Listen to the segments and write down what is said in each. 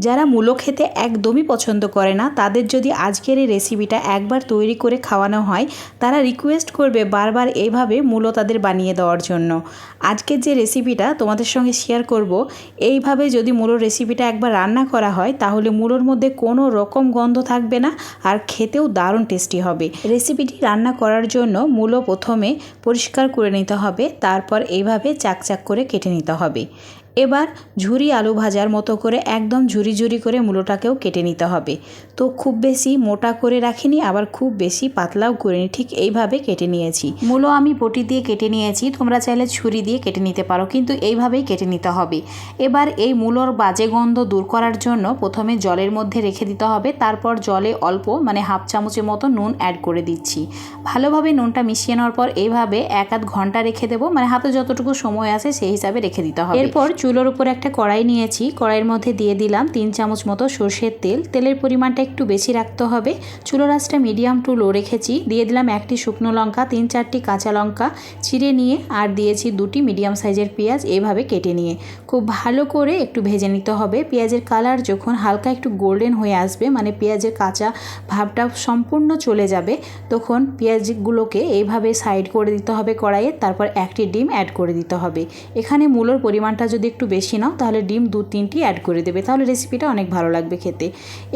যারা মূলো খেতে একদমই পছন্দ করে না তাদের যদি আজকের এই রেসিপিটা একবার তৈরি করে খাওয়ানো হয় তারা রিকোয়েস্ট করবে বারবার এইভাবে মূলো তাদের বানিয়ে দেওয়ার জন্য। আজকের যে রেসিপিটা তোমাদের সঙ্গে শেয়ার করব, এইভাবে যদি মূলোর রেসিপিটা একবার রান্না করা হয় তাহলে মূলোর মধ্যে কোনো রকম গন্ধ থাকবে না আর খেতেও দারুণ টেস্টি হবে। রেসিপিটি রান্না করার জন্য মূলো প্রথমে পরিষ্কার করে নিতে হবে, তারপর এইভাবে চাকচাক করে কেটে নিতে হবে। এবার ঝুরি আলু ভাজার মতো করে একদম ঝুরি ঝুরি করে মূলোটাকেও কেটে নিতে হবে। তো খুব বেশি মোটা করে রাখিনি, আবার খুব বেশি পাতলাও করিনি, ঠিক এইভাবে কেটে নিয়েছি। মূলো আমি বটি দিয়ে কেটে নিয়েছি, তোমরা চাইলে ছুরি দিয়ে কেটে নিতে পারো, কিন্তু এইভাবেই কেটে নিতে হবে। এবার এই মূলোর বাজে গন্ধ দূর করার জন্য প্রথমে জলের মধ্যে রেখে দিতে হবে, তারপর জলে অল্প মানে হাফ চামচের মতো নুন অ্যাড করে দিচ্ছি। ভালোভাবে নুনটা মিশিয়ে নেওয়ার পর এইভাবে 1-8 ঘন্টা রেখে দেবো, মানে হাতে যতটুকু সময় আছে সেই হিসাবে রেখে দিতে হবে। এরপর চুলোর উপর একটা কড়াই নিয়েছি, কড়াইয়ের মধ্যে দিয়ে দিলাম 3 চামচ মতো সর্ষের তেল। তেলের পরিমাণটা একটু বেশি রাখতে হবে। চুলোর আঁচটা মিডিয়াম টু লো রেখেছি। দিয়ে দিলাম 1টি শুকনো লঙ্কা, 3-4টি কাঁচা লঙ্কা চিড়ে নিয়ে, আর দিয়েছি 2টি মিডিয়াম সাইজের পেঁয়াজ এইভাবে কেটে নিয়ে। খুব ভালো করে একটু ভেজে নিতে হবে। পেঁয়াজের কালার যখন হালকা একটু গোল্ডেন হয়ে আসবে, মানে পেঁয়াজের কাঁচা ভাবটা সম্পূর্ণ চলে যাবে, তখন পেঁয়াজগুলোকে এইভাবে সাইড করে দিতে হবে কড়াইয়ে। তারপর 1টি ডিম অ্যাড করে দিতে হবে। এখানে মূলোর পরিমাণটা যদি একটু বেশি নাও তাহলে ডিম 2-3টি অ্যাড করে দেবে, তাহলে রেসিপিটা অনেক ভালো লাগবে খেতে।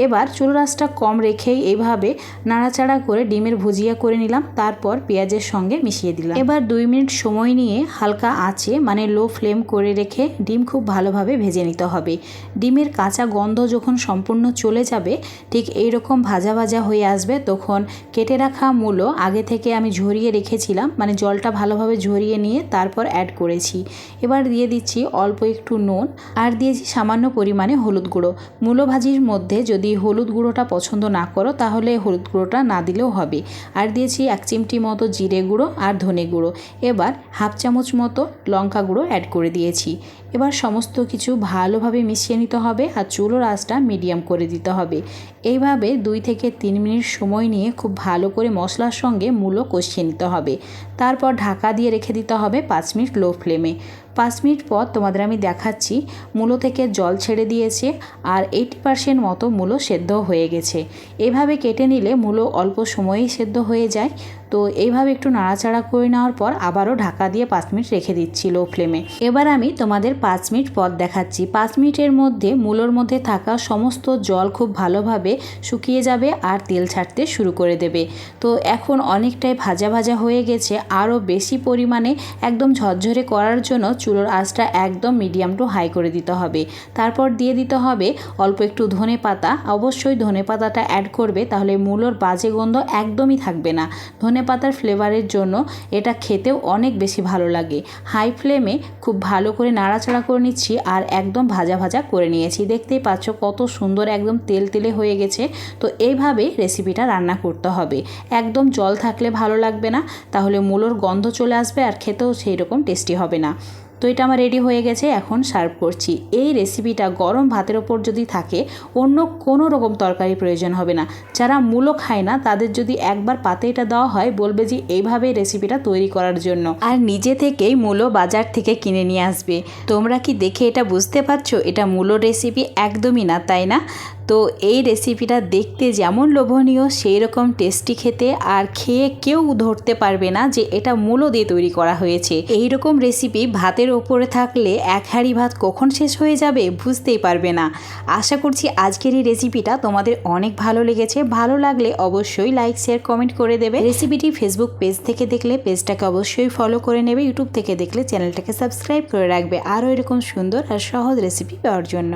এবার চুলোর আঁচটা কম রেখেই এইভাবে নাড়াচাড়া করে ডিমের ভুজিয়া করে নিলাম, তারপর পেঁয়াজের সঙ্গে মিশিয়ে দিলাম। এবার 2 মিনিট সময় নিয়ে হালকা আঁচে মানে লো ফ্লেম করে রেখে ডিম খুব ভালোভাবে ভেজে নিতে হবে। ডিমের কাঁচা গন্ধ যখন সম্পূর্ণ চলে যাবে, ঠিক এইরকম ভাজা ভাজা হয়ে আসবে, তখন কেটে রাখা মূলো আগে থেকে আমি ঝরিয়ে রেখেছিলাম, মানে জলটা ভালোভাবে ঝরিয়ে নিয়ে তারপর অ্যাড করেছি। এবার দিয়ে দিচ্ছি অল্প একটু নুন, আর দিয়েছি সামান্য পরিমাণে হলুদ গুঁড়ো। মূলো ভাজির মধ্যে যদি হলুদ গুঁড়োটা পছন্দ না করো তাহলে হলুদ গুঁড়োটা না দিলেও হবে। আর দিয়েছি 1 চিমটি মতো জিরে গুঁড়ো আর ধনে গুঁড়ো। এবার হাফ চামচ মতো লঙ্কা গুঁড়ো অ্যাড করে দিয়েছি। এবার সমস্ত কিছু ভালোভাবে মিশিয়ে নিতে হবে আর চুলোর আঁচটা মিডিয়াম করে দিতে হবে। এইভাবে 2 থেকে 3 মিনিট সময় নিয়ে খুব ভালো করে মশলার সঙ্গে মূলো কষিয়ে নিতে হবে। তারপর ঢাকা দিয়ে রেখে দিতে হবে 5 মিনিট লো ফ্লেমে। 5 মিনিট পর তোমাদের আমি দেখাচ্ছি মূলো থেকে জল ছেড়ে দিয়েছে আর 80% মতো মূলো সেদ্ধ হয়ে গেছে। এইভাবে কেটে নিলে মূলো অল্প সময়েই সেদ্ধ হয়ে যায়। তো এইভাবে একটু নাড়াচাড়া করে নেওয়ার পর আবারও ঢাকা দিয়ে 5 মিনিট রেখে দিচ্ছি লো ফ্লেমে। এবার আমি তোমাদের 5 মিনিট পর দেখাচ্ছি। 5 মিনিটের মধ্যে মূলোর মধ্যে থাকা সমস্ত জল খুব ভালোভাবে শুকিয়ে যাবে আর তেল ছাড়তে শুরু করে দেবে। তো এখন অনেকটাই ভাজা ভাজা হয়ে গেছে। আরও বেশি পরিমাণে একদম ঝরঝরে করার জন্য চুলোর আঁচটা একদম মিডিয়াম টু হাই করে দিতে হবে। তারপর দিয়ে দিতে হবে অল্প একটু ধনে পাতা। অবশ্যই ধনে পাতাটা অ্যাড করবে, তাহলে মূলোর বাজে গন্ধ একদমই থাকবে না। ধনে পাতার ফ্লেভারের জন্য এটা খেতেও অনেক বেশি ভালো লাগে। হাই ফ্লেমে খুব ভালো করে নাড়াচাড়া করে নিচ্ছি আর একদম ভাজা ভাজা করে নিয়েছি। দেখতেই পাচ্ছ কত সুন্দর একদম তেল তেলে হয়ে গেছে। তো এইভাবে রেসিপিটা রান্না করতে হবে। একদম জল থাকলে ভালো লাগবে না, তাহলে মূলোর গন্ধ চলে আসবে আর খেতেও সেই রকম টেস্টি হবে না। তো এটা আমার রেডি হয়ে গেছে, এখন সার্ভ করছি। এই রেসিপিটা গরম ভাতের ওপর যদি থাকে অন্য কোনো রকম তরকারি প্রয়োজন হবে না। যারা মূলো খায় না তাদের যদি একবার পাতে এটা দেওয়া হয় বলবে যে এইভাবে রেসিপিটা তৈরি করার জন্য, আর নিজে থেকেই মূলো বাজার থেকে কিনে নিয়ে আসবে। তোমরা কি দেখে এটা বুঝতে পারছো এটা মূলো রেসিপি একদমই না, তাই না? তো এই রেসিপিটা দেখতে যেমন লোভনীয় সেই রকম টেস্টি খেতে, আর খেয়ে কেউ ধরতে পারবে না যে এটা মূলো দিয়ে তৈরি করা হয়েছে। এই রকম রেসিপি ভাতের ওপরে থাকলে 1 হাঁড়ি ভাত কখন শেষ হয়ে যাবে বুঝতেই পারবে না। আশা করছি আজকের এই রেসিপিটা তোমাদের অনেক ভালো লেগেছে। ভালো লাগলে অবশ্যই লাইক শেয়ার কমেন্ট করে দেবে। রেসিপিটি ফেসবুক পেজ থেকে দেখলে পেজটাকে অবশ্যই ফলো করে নেবে। ইউটিউব থেকে দেখলে চ্যানেলটাকে সাবস্ক্রাইব করে রাখবে আরও এরকম সুন্দর আর সহজ রেসিপি পাওয়ার জন্য।